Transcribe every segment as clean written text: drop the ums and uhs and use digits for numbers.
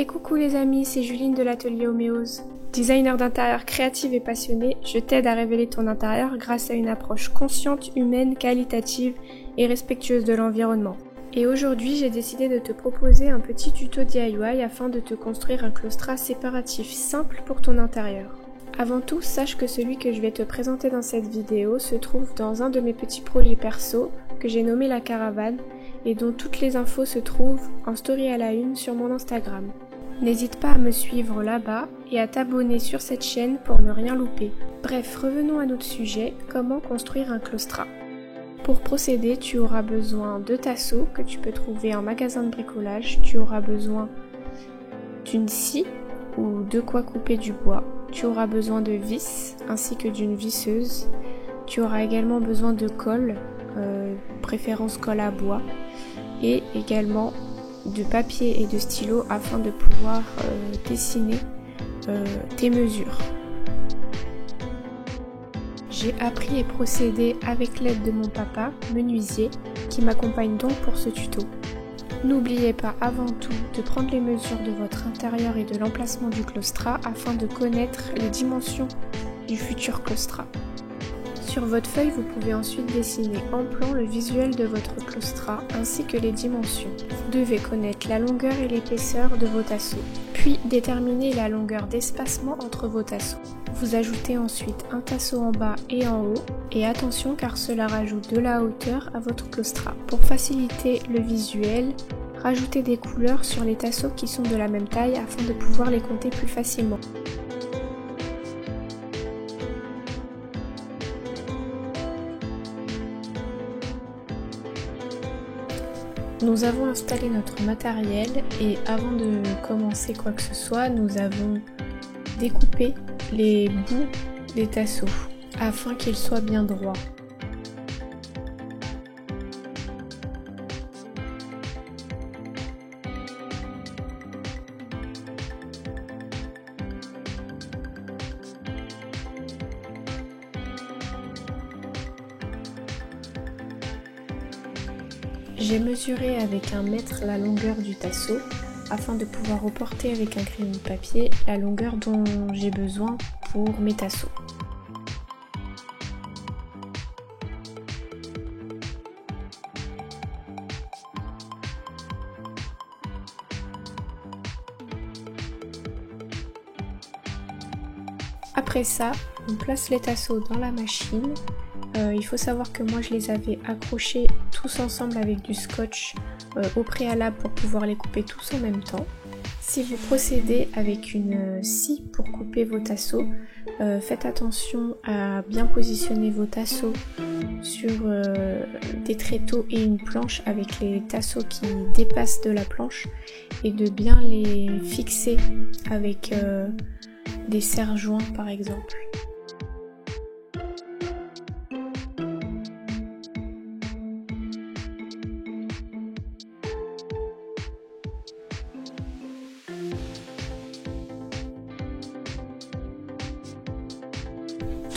Et coucou les amis, c'est Juline de l'atelier Homéose. Designer d'intérieur créative et passionnée, je t'aide à révéler ton intérieur grâce à une approche consciente, humaine, qualitative et respectueuse de l'environnement. Et aujourd'hui, j'ai décidé de te proposer un petit tuto DIY afin de te construire un claustrat séparatif simple pour ton intérieur. Avant tout, sache que celui que je vais te présenter dans cette vidéo se trouve dans un de mes petits projets perso que j'ai nommé la caravane et dont toutes les infos se trouvent en story à la une sur mon Instagram. N'hésite pas à me suivre là-bas et à t'abonner sur cette chaîne pour ne rien louper. Bref, revenons à notre sujet, comment construire un claustrat. Pour procéder, tu auras besoin de tasseaux que tu peux trouver en magasin de bricolage, tu auras besoin d'une scie ou de quoi couper du bois, tu auras besoin de vis ainsi que d'une visseuse, tu auras également besoin de colle, préférence colle à bois, et également de papier et de stylo afin de pouvoir dessiner tes mesures. J'ai appris et procédé avec l'aide de mon papa, menuisier, qui m'accompagne donc pour ce tuto. N'oubliez pas avant tout de prendre les mesures de votre intérieur et de l'emplacement du claustrat afin de connaître les dimensions du futur claustrat. Sur votre feuille, vous pouvez ensuite dessiner en plan le visuel de votre claustrat ainsi que les dimensions. Vous devez connaître la longueur et l'épaisseur de vos tasseaux, puis déterminer la longueur d'espacement entre vos tasseaux. Vous ajoutez ensuite un tasseau en bas et en haut, et attention car cela rajoute de la hauteur à votre claustrat. Pour faciliter le visuel, rajoutez des couleurs sur les tasseaux qui sont de la même taille afin de pouvoir les compter plus facilement. Nous avons installé notre matériel et avant de commencer quoi que ce soit, nous avons découpé les bouts des tasseaux afin qu'ils soient bien droits. J'ai mesuré avec un mètre la longueur du tasseau afin de pouvoir reporter avec un crayon de papier la longueur dont j'ai besoin pour mes tasseaux. Après ça, on place les tasseaux dans la machine. Il faut savoir que moi je les avais accrochés tous ensemble avec du scotch au préalable pour pouvoir les couper tous en même temps. Si vous procédez avec une scie pour couper vos tasseaux, faites attention à bien positionner vos tasseaux sur des tréteaux et une planche avec les tasseaux qui dépassent de la planche et de bien les fixer avec des serre-joints par exemple.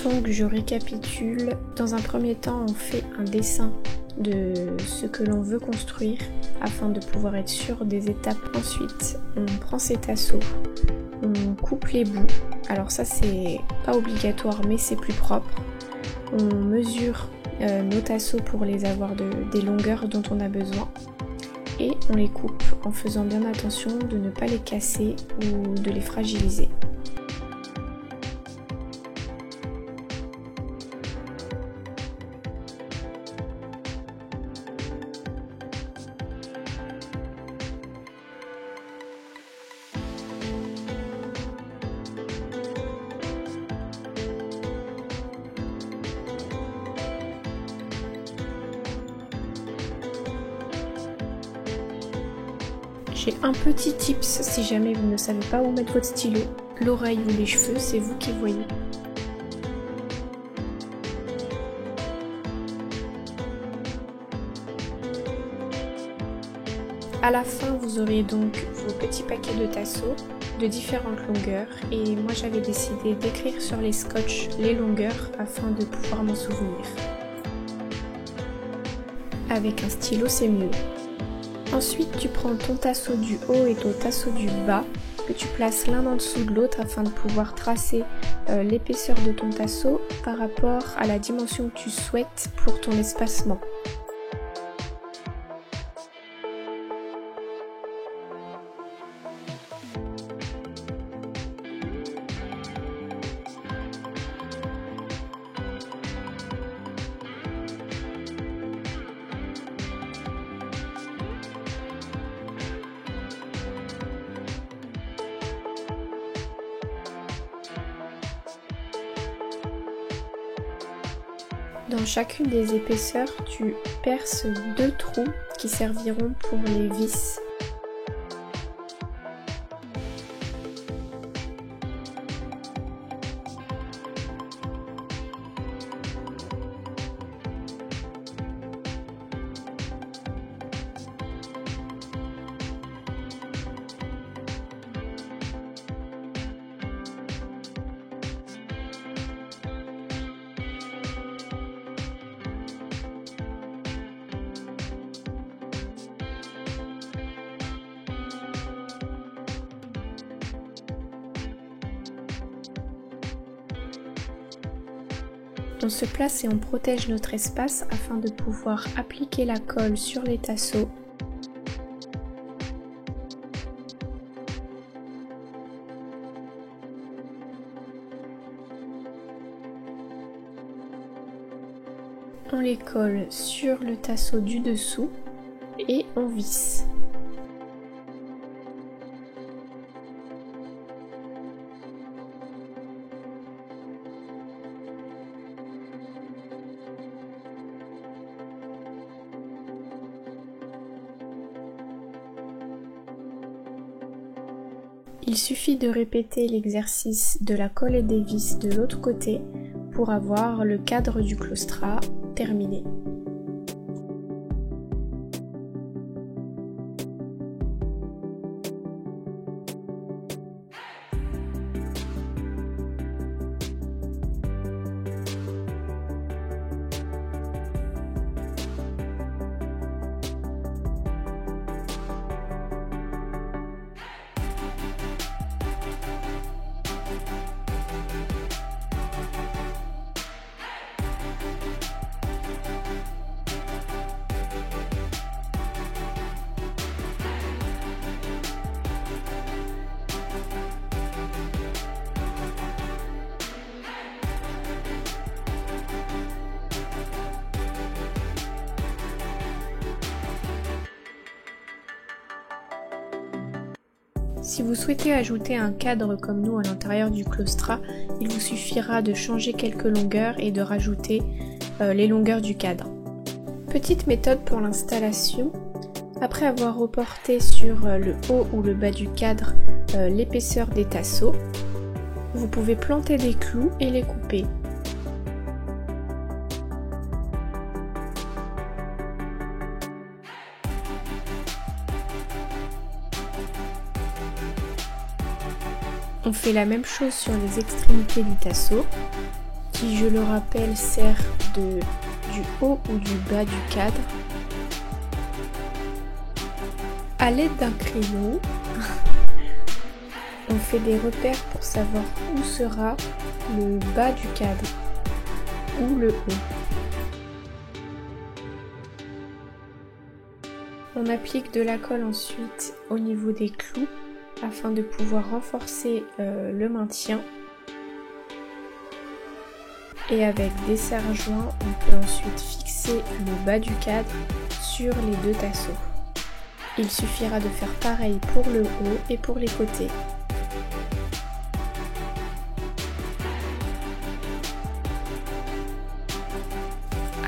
Donc je récapitule, dans un premier temps on fait un dessin de ce que l'on veut construire afin de pouvoir être sûr des étapes. Ensuite on prend ces tasseaux, on coupe les bouts, alors ça c'est pas obligatoire mais c'est plus propre. On mesure nos tasseaux pour les avoir des longueurs dont on a besoin et on les coupe en faisant bien attention de ne pas les casser ou de les fragiliser. J'ai un petit tips si jamais vous ne savez pas où mettre votre stylo, l'oreille ou les cheveux, c'est vous qui voyez. À la fin, vous aurez donc vos petits paquets de tasseaux de différentes longueurs et moi j'avais décidé d'écrire sur les scotch les longueurs afin de pouvoir m'en souvenir. Avec un stylo, c'est mieux. Ensuite, tu prends ton tasseau du haut et ton tasseau du bas, que tu places l'un en dessous de l'autre afin de pouvoir tracer l'épaisseur de ton tasseau par rapport à la dimension que tu souhaites pour ton espacement. Dans chacune des épaisseurs, tu perces 2 trous qui serviront pour les vis. On se place et on protège notre espace afin de pouvoir appliquer la colle sur les tasseaux. On les colle sur le tasseau du dessous et on visse. Il suffit de répéter l'exercice de la colle et des vis de l'autre côté pour avoir le cadre du claustrat terminé. Si vous souhaitez ajouter un cadre comme nous à l'intérieur du claustrat, il vous suffira de changer quelques longueurs et de rajouter les longueurs du cadre. Petite méthode pour l'installation, après avoir reporté sur le haut ou le bas du cadre l'épaisseur des tasseaux, vous pouvez planter des clous et les couper. On fait la même chose sur les extrémités du tasseau, qui, je le rappelle, sert du haut ou du bas du cadre. À l'aide d'un crayon, on fait des repères pour savoir où sera le bas du cadre ou le haut. On applique de la colle ensuite au niveau des clous afin de pouvoir renforcer le maintien. Et avec des serre-joints, on peut ensuite fixer le bas du cadre sur les 2 tasseaux. Il suffira de faire pareil pour le haut et pour les côtés.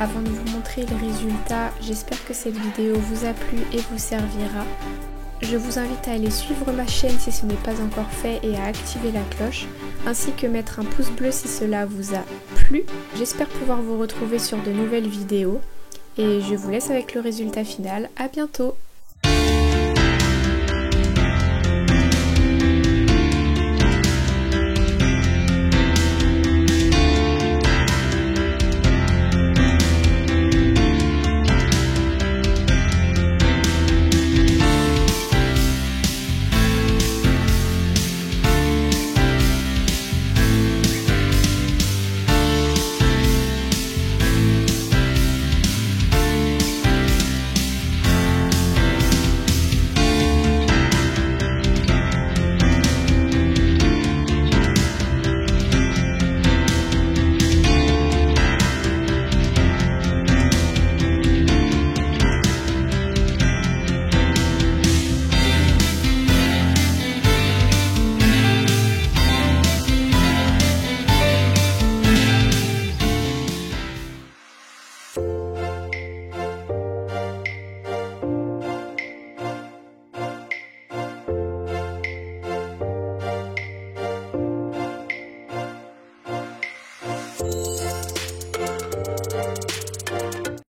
Avant de vous montrer le résultat, j'espère que cette vidéo vous a plu et vous servira. Je vous invite à aller suivre ma chaîne si ce n'est pas encore fait et à activer la cloche, ainsi que mettre un pouce bleu si cela vous a plu. J'espère pouvoir vous retrouver sur de nouvelles vidéos et je vous laisse avec le résultat final. À bientôt!